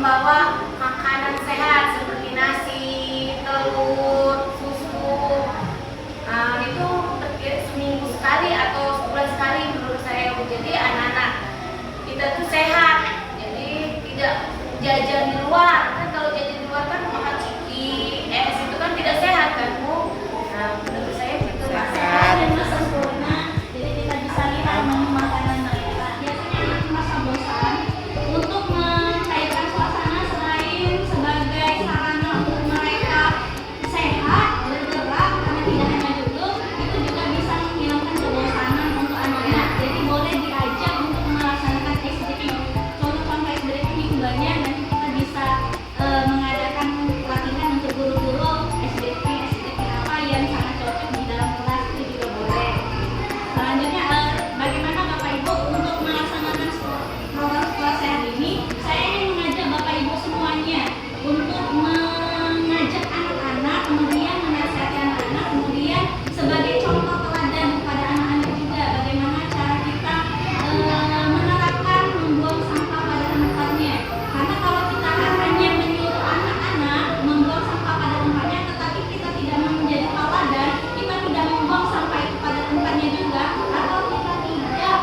membawa makanan sehat seperti nasi, telur, susu. Itu seminggu sekali atau sebulan sekali menurut saya. Jadi anak-anak kita tuh sehat, jadi tidak jajan di luar. Kan kalau jajan di luar kan makan ciki, itu kan tidak sehat kan Bu. Menurut saya itu nggak sehat dan nggak sempurna. Jadi kita bisa lihat menu makanan mereka. Biasanya anak merasa bosan. Untuk mencairkan suasana selain sebagai sarana untuk mereka sehat, bergerak, karena tidak hanya duduk, itu juga bisa menghilangkan kebosanan untuk anak-anak. Jadi boleh diajak untuk melaksanakan SDP. Contoh SDP minggu banyak, nanti kita bisa mengadakan pelatihan untuk guru-guru SDP apa yang sangat cocok di dalam kelas, itu juga boleh. Selanjutnya, bagaimana Bapak Ibu untuk melaksanakan program sekolah sehat ini? Saya ingin mengajak Bapak Ibu semuanya untuk mengajak anak-anak, kemudian menasihati anak-anak, kemudian sebagai contoh teladan kepada anak-anak juga bagaimana cara kita menerapkan membuang sampah pada tempatnya. Karena kalau kita hanya menyuruh anak-anak membuang sampah pada tempatnya, tetapi kita tidak menjadi teladan, kita tidak membuang sampah itu pada tempatnya juga, atau kita tidak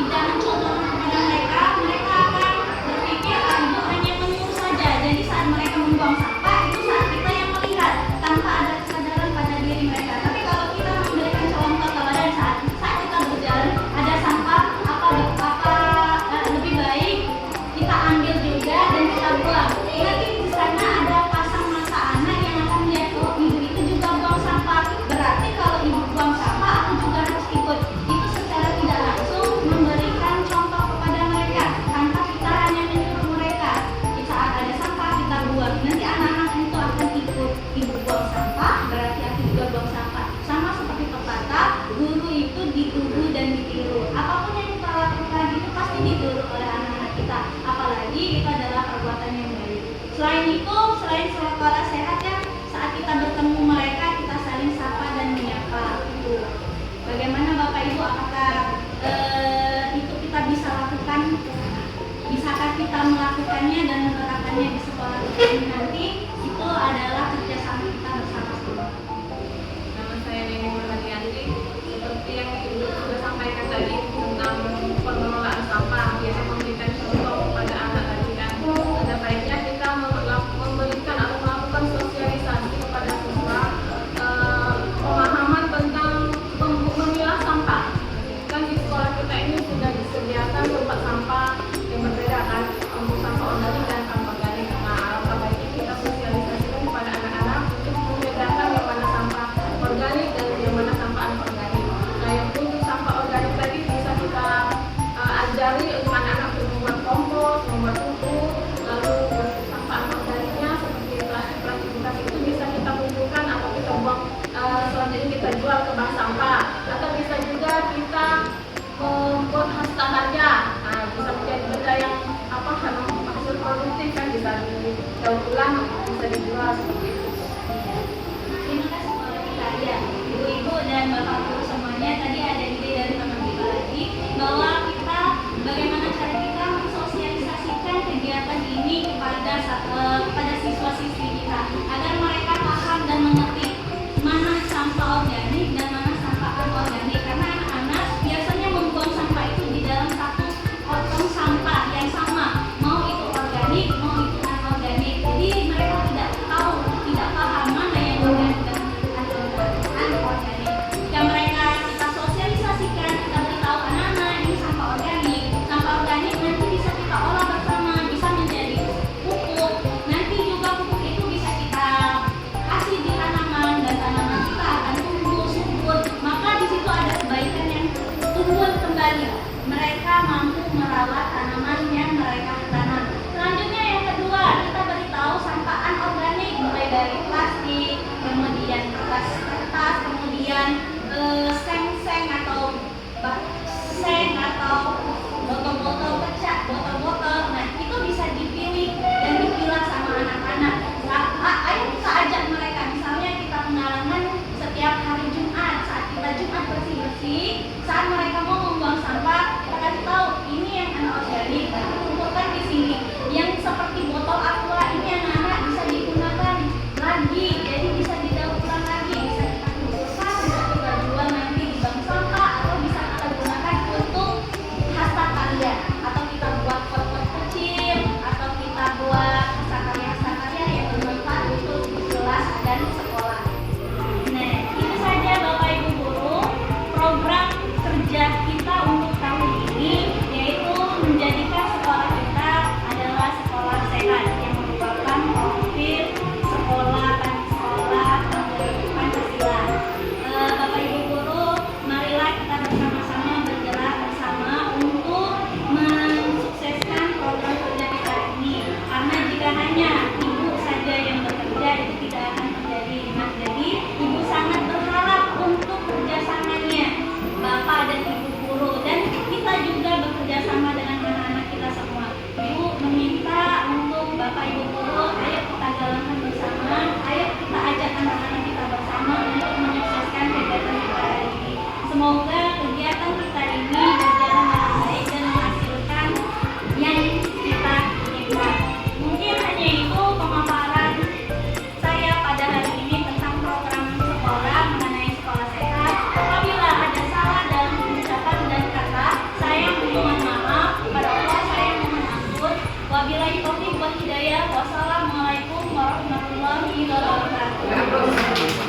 mencontohkan kepada mereka, mereka akan berpikir ibu hanya menyuruh saja. Jadi saat mereka membuang sampah, itu saat kita yang melihat tanpa ada kesadaran pada diri mereka. Tapi kalau kita memberikan contoh teladan saat kita berjalan, ada sampah lebih baik kita ambil juga dan kita buang. Nanti di sana ada pasang mata anak yang akan melihat, oh ibu itu juga buang sampah. Berarti kalau ibu buang sampah, aku juga harus ikut. Itu secara tidak langsung memberikan contoh kepada mereka tanpa kita hanya menyuruh mereka. Di saat ada sampah kita buang. Nanti anak-anak itu akan ikut. Ibu buang sampah, berarti aku juga buang sampah. Sama seperti pepatah, guru itu dituduh dan ditiru. Apapun yang kita lakukan itu pasti ditiru oleh anak-anak kita. Apalagi itu adalah perbuatan yang baik. Selain itu, selain sekolah sehat ya, saat kita bertemu mereka, kita saling sapa dan menyapa. Itu. Bagaimana Bapak Ibu, apakah itu kita bisa lakukan? Bisakah kita melakukannya dan menerapkannya di sekolah kita ini nanti? Itu adalah kerjasama kita bersama-sama. Nama saya Neni Murhadianti. Seperti yang Ibu sudah sampaikan tadi tentang pengelolaan sampah, biasa memberikan contoh kepada anak tadi kan. Ada baiknya kita memberikan atau melakukan sosialisasi kepada siswa pemahaman tentang memilah sampah. Kan di sekolah kita ini sudah disediakan tempat sampah yang berbeda kan, untuk sampah organik dan sampah organik. Nah, alangkah baiknya kita sosialisasikan kepada anak-anak untuk membedakan yang mana sampah organik dan yang mana sampah anorganik. Nah, yang untuk sampah organik tadi bisa kita ajari untuk anak-anak untuk membuat kompos, membuat pupuk. Lalu untuk sampah anorganiknya seperti plastik-plastik bekas itu bisa kita kumpulkan atau kita buang, selanjutnya kita jual ke bank sampah. Atau bisa juga kita membuat hasil aja. Nah, bisa menjadi benda yang hasil produktif kan, bisa didaur ulang, bisa dijual seperti itu. Terima kasih kepada kita ya, ibu-ibu dan bapak guru semuanya. Tadi ada ide dari teman kita lagi bahwa kita bagaimana cara kita mensosialisasikan kegiatan ini kepada siswa-siswi kita agar mereka paham dan mengerti mana sampah organik dan mana sampah anorganik. Karena anak-anak biasanya membuang sampah itu di dalam satu potong sampah yang sama, mau itu organik, mau itu anorganik. Jadi mereka tidak paham mana yang organik dan anorganik. Yang mereka kita sosialisasikan, kita beritahu anak-anak ini sampah Wabillahi taufiq wal hidayah. Wassalamualaikum warahmatullahi wabarakatuh.